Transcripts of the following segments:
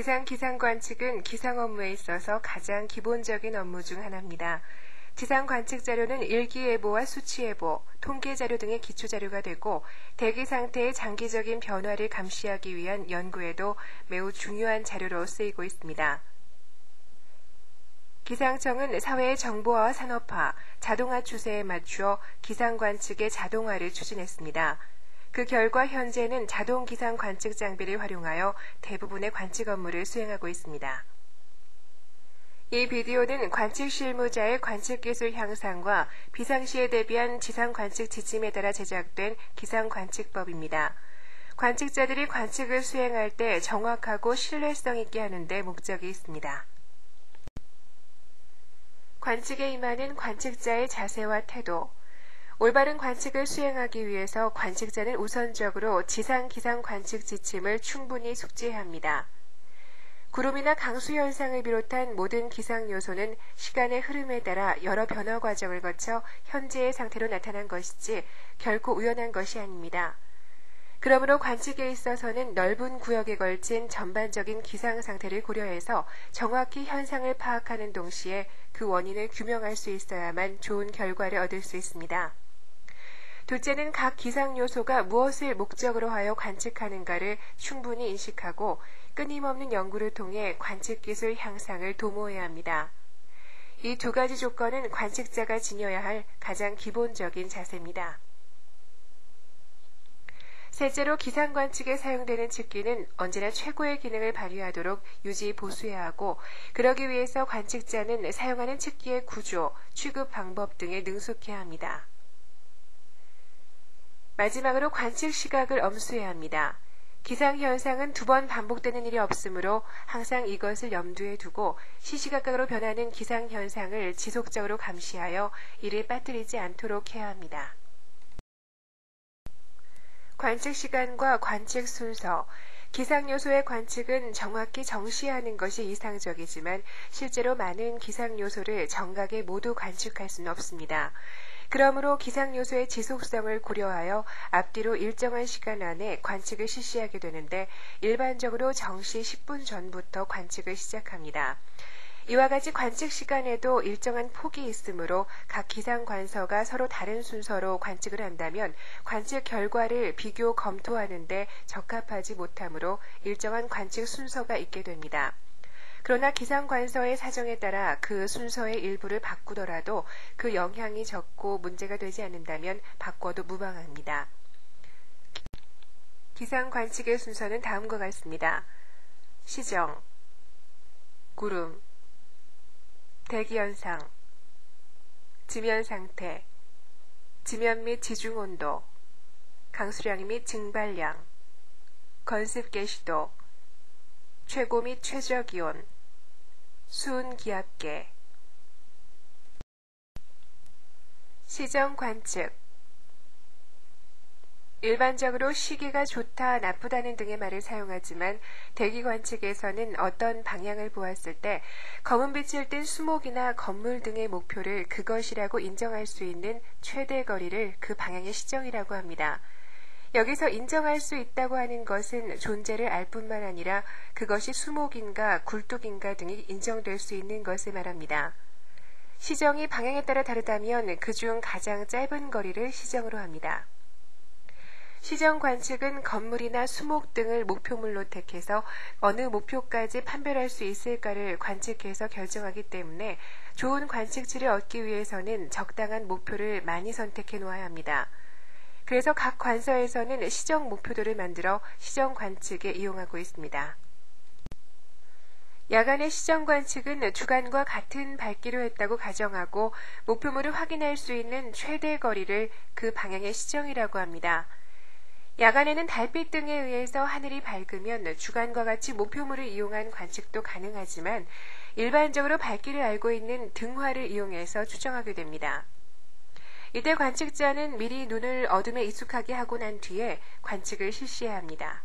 기상 관측은 기상 업무에 있어서 가장 기본적인 업무 중 하나입니다. 지상 관측 자료는 일기예보와 수치예보, 통계 자료 등의 기초 자료가 되고 대기 상태의 장기적인 변화를 감시하기 위한 연구에도 매우 중요한 자료로 쓰이고 있습니다. 기상청은 사회의 정보화와 산업화, 자동화 추세에 맞추어 기상 관측의 자동화를 추진했습니다. 그 결과 현재는 자동 기상 관측 장비를 활용하여 대부분의 관측 업무를 수행하고 있습니다. 이 비디오는 관측 실무자의 관측 기술 향상과 비상시에 대비한 지상 관측 지침에 따라 제작된 기상 관측법입니다. 관측자들이 관측을 수행할 때 정확하고 신뢰성 있게 하는 데 목적이 있습니다. 관측에 임하는 관측자의 자세와 태도. 올바른 관측을 수행하기 위해서 관측자는 우선적으로 지상 기상 관측 지침을 충분히 숙지해야 합니다. 구름이나 강수 현상을 비롯한 모든 기상 요소는 시간의 흐름에 따라 여러 변화 과정을 거쳐 현재의 상태로 나타난 것이지 결코 우연한 것이 아닙니다. 그러므로 관측에 있어서는 넓은 구역에 걸친 전반적인 기상 상태를 고려해서 정확히 현상을 파악하는 동시에 그 원인을 규명할 수 있어야만 좋은 결과를 얻을 수 있습니다. 둘째는 각 기상 요소가 무엇을 목적으로 하여 관측하는가를 충분히 인식하고 끊임없는 연구를 통해 관측 기술 향상을 도모해야 합니다. 이 두 가지 조건은 관측자가 지녀야 할 가장 기본적인 자세입니다. 셋째로 기상 관측에 사용되는 측기는 언제나 최고의 기능을 발휘하도록 유지 보수해야 하고 그러기 위해서 관측자는 사용하는 측기의 구조, 취급 방법 등에 능숙해야 합니다. 마지막으로 관측 시각을 엄수해야 합니다. 기상현상은 두 번 반복되는 일이 없으므로 항상 이것을 염두에 두고 시시각각으로 변하는 기상현상을 지속적으로 감시하여 이를 빠뜨리지 않도록 해야 합니다. 관측 시간과 관측 순서. 기상요소의 관측은 정확히 정시하는 것이 이상적이지만 실제로 많은 기상요소를 정각에 모두 관측할 수는 없습니다. 그러므로 기상요소의 지속성을 고려하여 앞뒤로 일정한 시간 안에 관측을 실시하게 되는데 일반적으로 정시 10분 전부터 관측을 시작합니다. 이와 같이 관측 시간에도 일정한 폭이 있으므로 각 기상관서가 서로 다른 순서로 관측을 한다면 관측 결과를 비교 검토하는 데 적합하지 못하므로 일정한 관측 순서가 있게 됩니다. 그러나 기상관서의 사정에 따라 그 순서의 일부를 바꾸더라도 그 영향이 적고 문제가 되지 않는다면 바꿔도 무방합니다. 기상관측의 순서는 다음과 같습니다. 시정, 구름, 대기현상, 지면상태, 지면 및 지중온도, 강수량 및 증발량, 건습계시도, 최고 및 최저기온, 수은기압계. 시정관측. 일반적으로 시기가 좋다, 나쁘다는 등의 말을 사용하지만 대기관측에서는 어떤 방향을 보았을 때 검은 빛을 띤 수목이나 건물 등의 목표를 그것이라고 인정할 수 있는 최대 거리를 그 방향의 시정이라고 합니다. 여기서 인정할 수 있다고 하는 것은 존재를 알 뿐만 아니라 그것이 수목인가 굴뚝인가 등이 인정될 수 있는 것을 말합니다. 시정이 방향에 따라 다르다면 그중 가장 짧은 거리를 시정으로 합니다. 시정 관측은 건물이나 수목 등을 목표물로 택해서 어느 목표까지 판별할 수 있을까를 관측해서 결정하기 때문에 좋은 관측치를 얻기 위해서는 적당한 목표를 많이 선택해 놓아야 합니다. 그래서 각 관서에서는 시정 목표도를 만들어 시정 관측에 이용하고 있습니다. 야간의 시정 관측은 주간과 같은 밝기로 했다고 가정하고 목표물을 확인할 수 있는 최대 거리를 그 방향의 시정이라고 합니다. 야간에는 달빛 등에 의해서 하늘이 밝으면 주간과 같이 목표물을 이용한 관측도 가능하지만 일반적으로 밝기를 알고 있는 등화를 이용해서 추정하게 됩니다. 이때 관측자는 미리 눈을 어둠에 익숙하게 하고 난 뒤에 관측을 실시해야 합니다.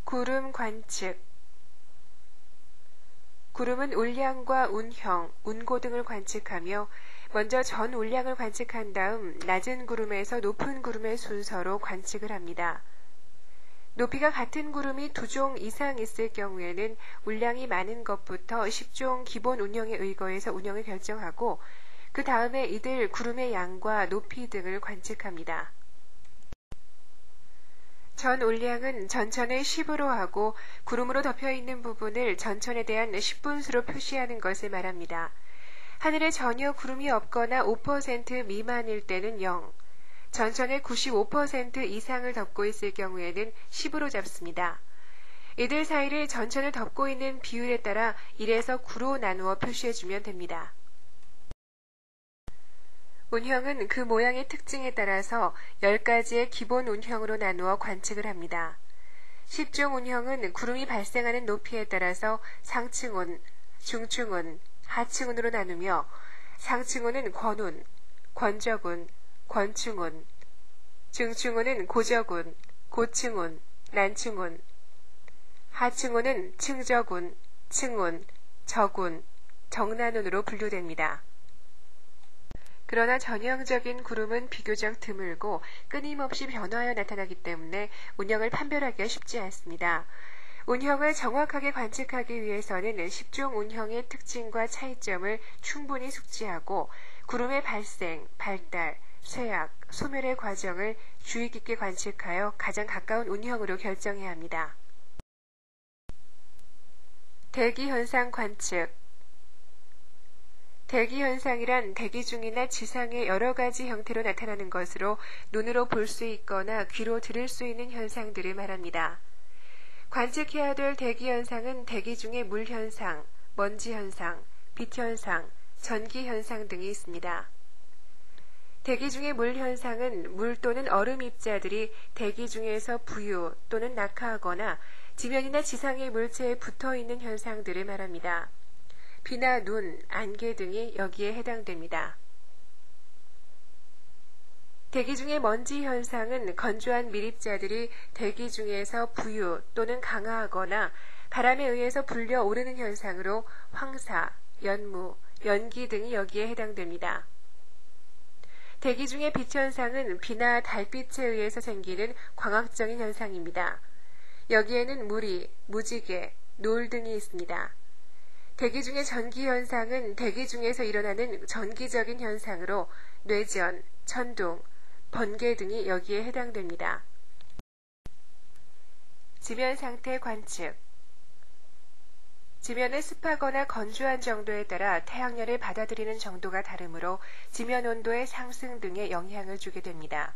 구름 관측. 구름은 울량과 운형, 운고 등을 관측하며 먼저 전 울량을 관측한 다음 낮은 구름에서 높은 구름의 순서로 관측을 합니다. 높이가 같은 구름이 2종 이상 있을 경우에는 운량이 많은 것부터 10종 기본 운형에 의거해서 운형을 결정하고 그 다음에 이들 구름의 양과 높이 등을 관측합니다. 전 운량은 전천을 10으로 하고 구름으로 덮여있는 부분을 전천에 대한 10분수로 표시하는 것을 말합니다. 하늘에 전혀 구름이 없거나 5% 미만일 때는 0, 전천의 95% 이상을 덮고 있을 경우에는 10으로 잡습니다. 이들 사이를 전천을 덮고 있는 비율에 따라 1에서 9로 나누어 표시해주면 됩니다. 운형은 그 모양의 특징에 따라서 10가지의 기본 운형으로 나누어 관측을 합니다. 10종 운형은 구름이 발생하는 높이에 따라서 상층운, 중층운, 하층운으로 나누며 상층운은 권운, 권적운, 권충운, 중충운은 고적운, 고층운, 난충운, 하층운은 층적운, 층운, 적운, 정난운으로 분류됩니다. 그러나 전형적인 구름은 비교적 드물고 끊임없이 변화하여 나타나기 때문에 운형을 판별하기가 쉽지 않습니다. 운형을 정확하게 관측하기 위해서는 10종 운형의 특징과 차이점을 충분히 숙지하고 구름의 발생, 발달, 쇠약, 소멸의 과정을 주의 깊게 관측하여 가장 가까운 운형으로 결정해야 합니다. 대기현상 관측. 대기현상이란 대기 중이나 지상의 여러 가지 형태로 나타나는 것으로 눈으로 볼 수 있거나 귀로 들을 수 있는 현상들을 말합니다. 관측해야 될 대기현상은 대기 중에 물현상, 먼지현상, 빛현상, 전기현상 등이 있습니다. 대기 중의 물현상은 물 또는 얼음 입자들이 대기 중에서 부유 또는 낙하하거나 지면이나 지상의 물체에 붙어있는 현상들을 말합니다. 비나 눈, 안개 등이 여기에 해당됩니다. 대기 중의 먼지 현상은 건조한 밀입자들이 대기 중에서 부유 또는 강하하거나 바람에 의해서 불려 오르는 현상으로 황사, 연무, 연기 등이 여기에 해당됩니다. 대기 중의 빛 현상은 비나 달빛에 의해서 생기는 광학적인 현상입니다. 여기에는 무리, 무지개, 노을 등이 있습니다. 대기 중의 전기 현상은 대기 중에서 일어나는 전기적인 현상으로 뇌전, 천둥, 번개 등이 여기에 해당됩니다. 지면 상태 관측. 지면은 습하거나 건조한 정도에 따라 태양열을 받아들이는 정도가 다르므로 지면 온도의 상승 등에 영향을 주게 됩니다.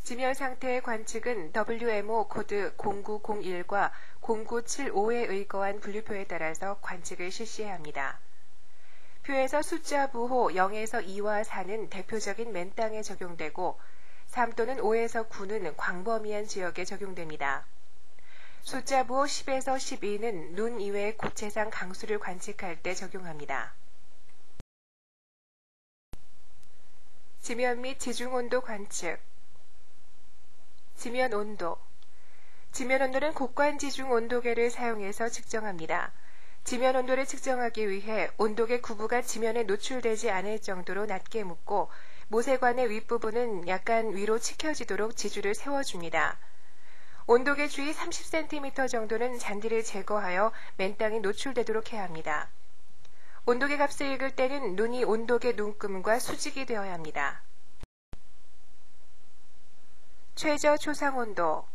지면 상태의 관측은 WMO 코드 0901과 0975에 의거한 분류표에 따라서 관측을 실시해야 합니다. 표에서 숫자 부호 0에서 2와 4는 대표적인 맨땅에 적용되고 3 또는 5에서 9는 광범위한 지역에 적용됩니다. 숫자 부호 10에서 12는 눈 이외의 고체상 강수를 관측할 때 적용합니다. 지면 및 지중온도 관측. 지면 온도. 지면 온도는 곡관지중 온도계를 사용해서 측정합니다. 지면 온도를 측정하기 위해 온도계 구부가 지면에 노출되지 않을 정도로 낮게 묶고 모세관의 윗부분은 약간 위로 치켜지도록 지주를 세워줍니다. 온도계 주위 30cm 정도는 잔디를 제거하여 맨땅에 노출되도록 해야 합니다. 온도계 값을 읽을 때는 눈이 온도계 눈금과 수직이 되어야 합니다. 최저 초상온도.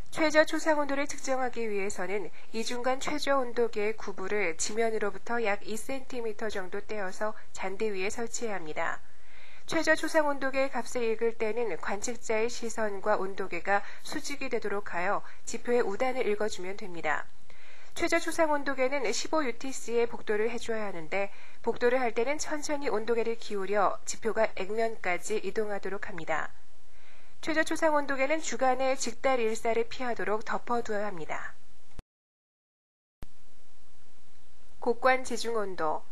최저 초상온도를 측정하기 위해서는 이중간 최저 온도계의 구부를 지면으로부터 약 2cm 정도 떼어서 잔디 위에 설치해야 합니다. 최저 초상온도계의 값을 읽을 때는 관측자의 시선과 온도계가 수직이 되도록 하여 지표의 우단을 읽어주면 됩니다. 최저 초상온도계는 15UTC의 복도를 해줘야 하는데 복도를 할 때는 천천히 온도계를 기울여 지표가 액면까지 이동하도록 합니다. 최저 초상온도계는 주간에 직달 일사를 피하도록 덮어두어야 합니다. 곡관 지중온도.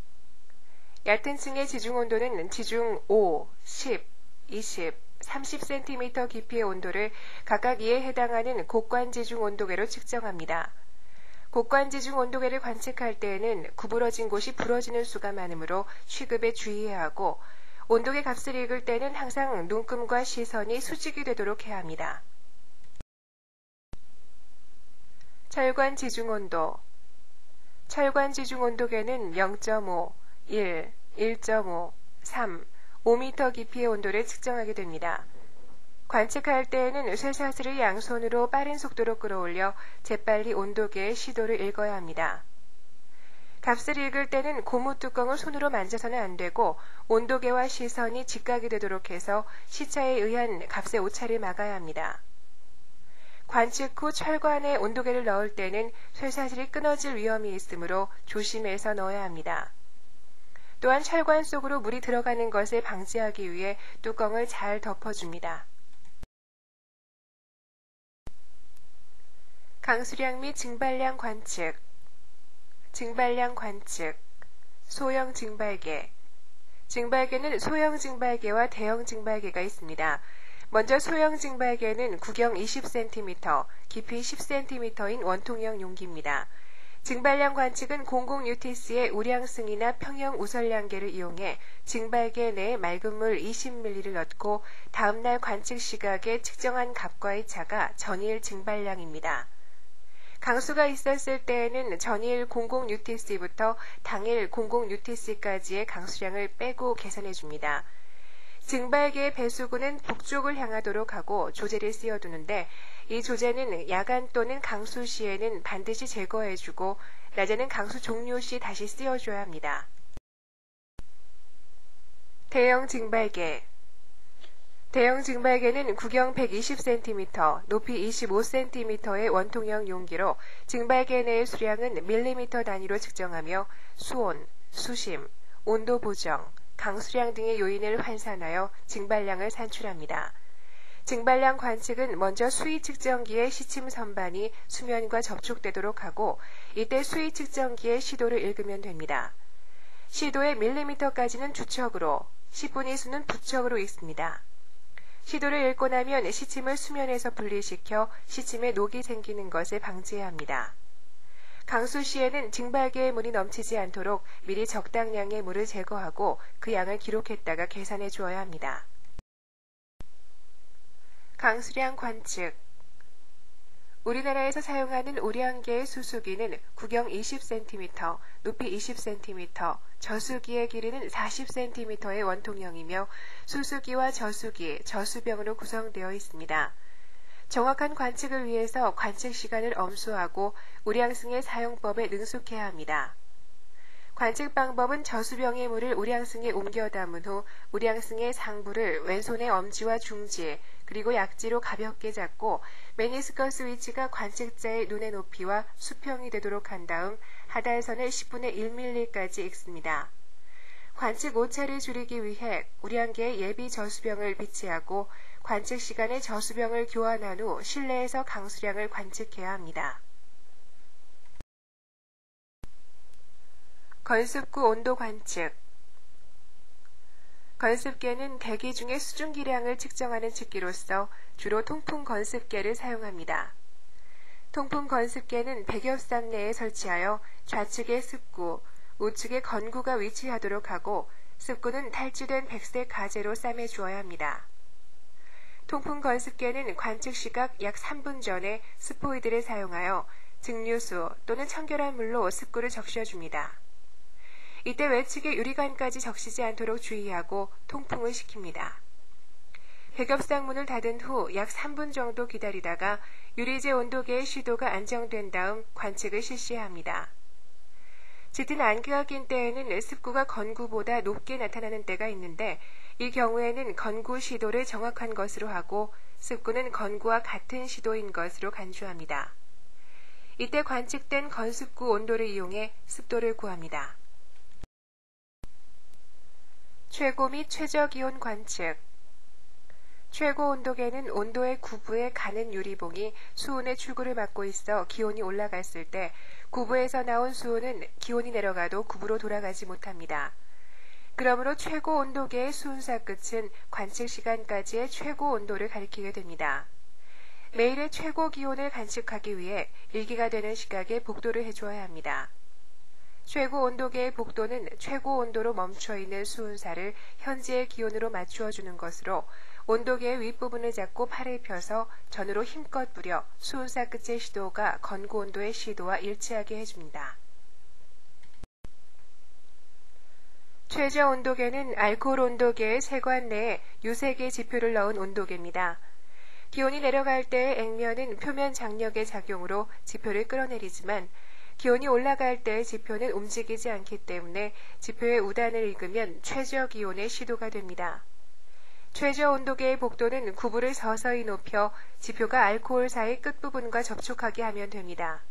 얕은 층의 지중온도는 지중 5, 10, 20, 30cm 깊이의 온도를 각각 이에 해당하는 곡관지중 온도계로 측정합니다. 곡관지중 온도계를 관측할 때에는 구부러진 곳이 부러지는 수가 많으므로 취급에 주의해야 하고 온도계 값을 읽을 때는 항상 눈금과 시선이 수직이 되도록 해야 합니다. 철관 지중온도. 철관 지중온도계는 0.5, 1, 1.5, 3, 5m 깊이의 온도를 측정하게 됩니다. 관측할 때에는 쇠사슬을 양손으로 빠른 속도로 끌어올려 재빨리 온도계의 시도를 읽어야 합니다. 값을 읽을 때는 고무 뚜껑을 손으로 만져서는 안 되고 온도계와 시선이 직각이 되도록 해서 시차에 의한 값의 오차를 막아야 합니다. 관측 후 철관에 온도계를 넣을 때는 쇠사슬이 끊어질 위험이 있으므로 조심해서 넣어야 합니다. 또한 철관 속으로 물이 들어가는 것을 방지하기 위해 뚜껑을 잘 덮어줍니다. 강수량 및 증발량 관측. 증발량 관측. 소형 증발계. 증발계는 소형 증발계와 대형 증발계가 있습니다. 먼저 소형 증발계는 구경 20cm, 깊이 10cm인 원통형 용기입니다. 증발량 관측은 공공유티스의 우량승이나 평형 우설량계를 이용해 증발계 내에 맑은 물 20ml를 넣고 다음날 관측 시각에 측정한 값과의 차가 전일 증발량입니다. 강수가 있었을 때에는 전일 00UTC부터 당일 00UTC까지의 강수량을 빼고 계산해 줍니다. 증발계의 배수구는 북쪽을 향하도록 하고 조제를 씌워두는데 이 조제는 야간 또는 강수 시에는 반드시 제거해주고 낮에는 강수 종료 시 다시 씌워줘야 합니다. 대형 증발계. 대형 증발계는 구경 120cm, 높이 25cm의 원통형 용기로 증발계 내의 수량은 밀리미터 단위로 측정하며 수온, 수심, 온도 보정, 강수량 등의 요인을 환산하여 증발량을 산출합니다. 증발량 관측은 먼저 수위 측정기의 시침 선반이 수면과 접촉되도록 하고 이때 수위 측정기의 시도를 읽으면 됩니다. 시도의 밀리미터까지는 주척으로, 10분위 수는 부척으로 읽습니다. 시도를 읽고 나면 시침을 수면에서 분리시켜 시침에 녹이 생기는 것을 방지해야 합니다. 강수 시에는 증발계의 물이 넘치지 않도록 미리 적당량의 물을 제거하고 그 양을 기록했다가 계산해 주어야 합니다. 강수량 관측. 우리나라에서 사용하는 우량계의 수수기는 구경 20cm, 높이 20cm, 저수기의 길이는 40cm의 원통형이며 수수기와 저수기, 저수병으로 구성되어 있습니다. 정확한 관측을 위해서 관측 시간을 엄수하고 우량승의 사용법에 능숙해야 합니다. 관측 방법은 저수병의 물을 우량승에 옮겨 담은 후 우량승의 상부를 왼손의 엄지와 중지 그리고 약지로 가볍게 잡고 메니스커스 위치가 관측자의 눈의 높이와 수평이 되도록 한 다음 하달선을 10분의 1mm까지 읽습니다. 관측 오차를 줄이기 위해 우량계에 예비 저수병을 비치하고 관측 시간에 저수병을 교환한 후 실내에서 강수량을 관측해야 합니다. 건습구 온도 관측. 건습계는 대기 중의 수증기량을 측정하는 측기로서 주로 통풍 건습계를 사용합니다. 통풍 건습계는 백엽상 내에 설치하여 좌측에 습구, 우측에 건구가 위치하도록 하고 습구는 탈취된 백색 가재로 싸매 주어야 합니다. 통풍 건습계는 관측 시각 약 3분 전에 스포이드를 사용하여 증류수 또는 청결한 물로 습구를 적셔줍니다. 이때 외측의 유리관까지 적시지 않도록 주의하고 통풍을 시킵니다. 백엽상 문을 닫은 후 약 3분 정도 기다리다가 유리제 온도계의 시도가 안정된 다음 관측을 실시합니다. 짙은 안개가 낀 때에는 습구가 건구보다 높게 나타나는 때가 있는데 이 경우에는 건구 시도를 정확한 것으로 하고 습구는 건구와 같은 시도인 것으로 간주합니다. 이때 관측된 건습구 온도를 이용해 습도를 구합니다. 최고 및 최저 기온 관측. 최고 온도계는 온도의 구부에 가는 유리봉이 수온의 출구를 막고 있어 기온이 올라갔을 때 구부에서 나온 수온은 기온이 내려가도 구부로 돌아가지 못합니다. 그러므로 최고 온도계의 수은사 끝은 관측 시간까지의 최고 온도를 가리키게 됩니다. 매일의 최고 기온을 관측하기 위해 일기가 되는 시각에 복도를 해주어야 합니다. 최고 온도계의 복도는 최고 온도로 멈춰있는 수은사를 현재의 기온으로 맞추어 주는 것으로 온도계의 윗부분을 잡고 팔을 펴서 전으로 힘껏 부려 수은사 끝의 시도가 건구 온도의 시도와 일치하게 해줍니다. 최저 온도계는 알코올 온도계의 세관 내에 유색의 지표를 넣은 온도계입니다. 기온이 내려갈 때의 액면은 표면 장력의 작용으로 지표를 끌어내리지만 기온이 올라갈 때의 지표는 움직이지 않기 때문에 지표의 우단을 읽으면 최저 기온의 시도가 됩니다. 최저 온도계의 복도는 구부를 서서히 높여 지표가 알코올사의 끝부분과 접촉하게 하면 됩니다.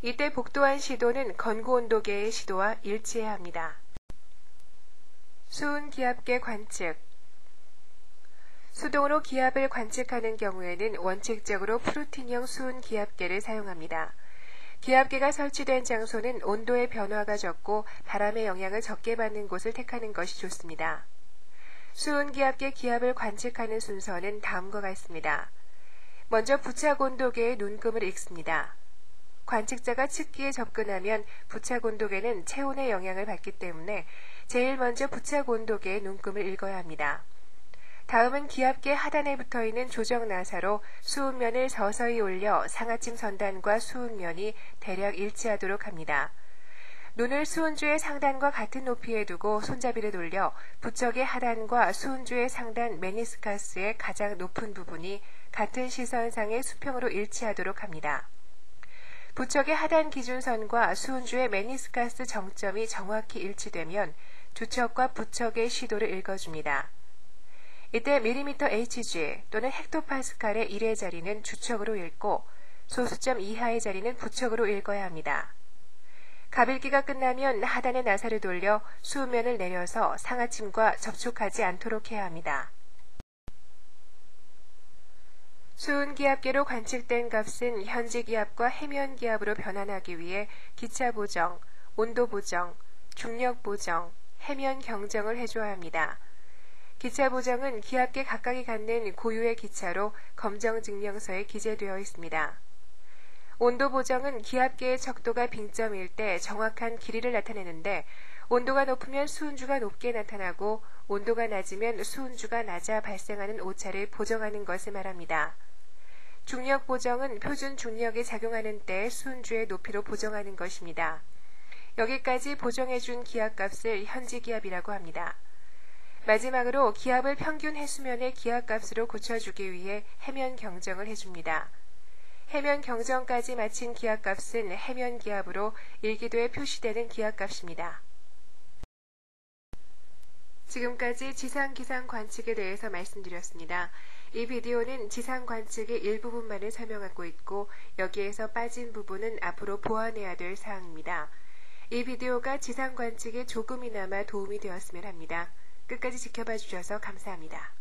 이때 복도한 시도는 건구 온도계의 시도와 일치해야 합니다. 수은 기압계 관측. 수동으로 기압을 관측하는 경우에는 원칙적으로 프루틴형 수은 기압계를 사용합니다. 기압계가 설치된 장소는 온도의 변화가 적고 바람의 영향을 적게 받는 곳을 택하는 것이 좋습니다. 수은 기압계 기압을 관측하는 순서는 다음과 같습니다. 먼저 부착 온도계의 눈금을 읽습니다. 관측자가 측기에 접근하면 부착 온도계는 체온의 영향을 받기 때문에 제일 먼저 부착 온도계의 눈금을 읽어야 합니다. 다음은 기압계 하단에 붙어있는 조정 나사로 수은면을 서서히 올려 상하침 선단과 수은면이 대략 일치하도록 합니다. 눈을 수은주의 상단과 같은 높이에 두고 손잡이를 돌려 부척의 하단과 수은주의 상단 메니스카스의 가장 높은 부분이 같은 시선상의 수평으로 일치하도록 합니다. 부척의 하단 기준선과 수은주의 메니스카스 정점이 정확히 일치되면 주척과 부척의 시도를 읽어줍니다. 이때 밀리미터 Hg 또는 헥토파스칼의 1의 자리는 주척으로 읽고 소수점 이하의 자리는 부척으로 읽어야 합니다. 갑읽기가 끝나면 하단의 나사를 돌려 수은면을 내려서 상하침과 접촉하지 않도록 해야 합니다. 수은 기압계로 관측된 값은 현지 기압과 해면 기압으로 변환하기 위해 기차 보정, 온도 보정, 중력 보정, 해면 경정을 해줘야 합니다. 기차 보정은 기압계 각각이 갖는 고유의 기차로 검정 증명서에 기재되어 있습니다. 온도 보정은 기압계의 척도가 빙점일 때 정확한 길이를 나타내는데 온도가 높으면 수은주가 높게 나타나고 온도가 낮으면 수은주가 낮아 발생하는 오차를 보정하는 것을 말합니다. 중력 보정은 표준 중력이 작용하는 때 수은주의 높이로 보정하는 것입니다. 여기까지 보정해준 기압값을 현지 기압이라고 합니다. 마지막으로 기압을 평균 해수면의 기압값으로 고쳐주기 위해 해면 경정을 해줍니다. 해면 경정까지 마친 기압값은 해면 기압으로 일기도에 표시되는 기압값입니다. 지금까지 지상 기상 관측에 대해서 말씀드렸습니다. 이 비디오는 지상 관측의 일부분만을 설명하고 있고 여기에서 빠진 부분은 앞으로 보완해야 될 사항입니다. 이 비디오가 지상 관측에 조금이나마 도움이 되었으면 합니다. 끝까지 지켜봐 주셔서 감사합니다.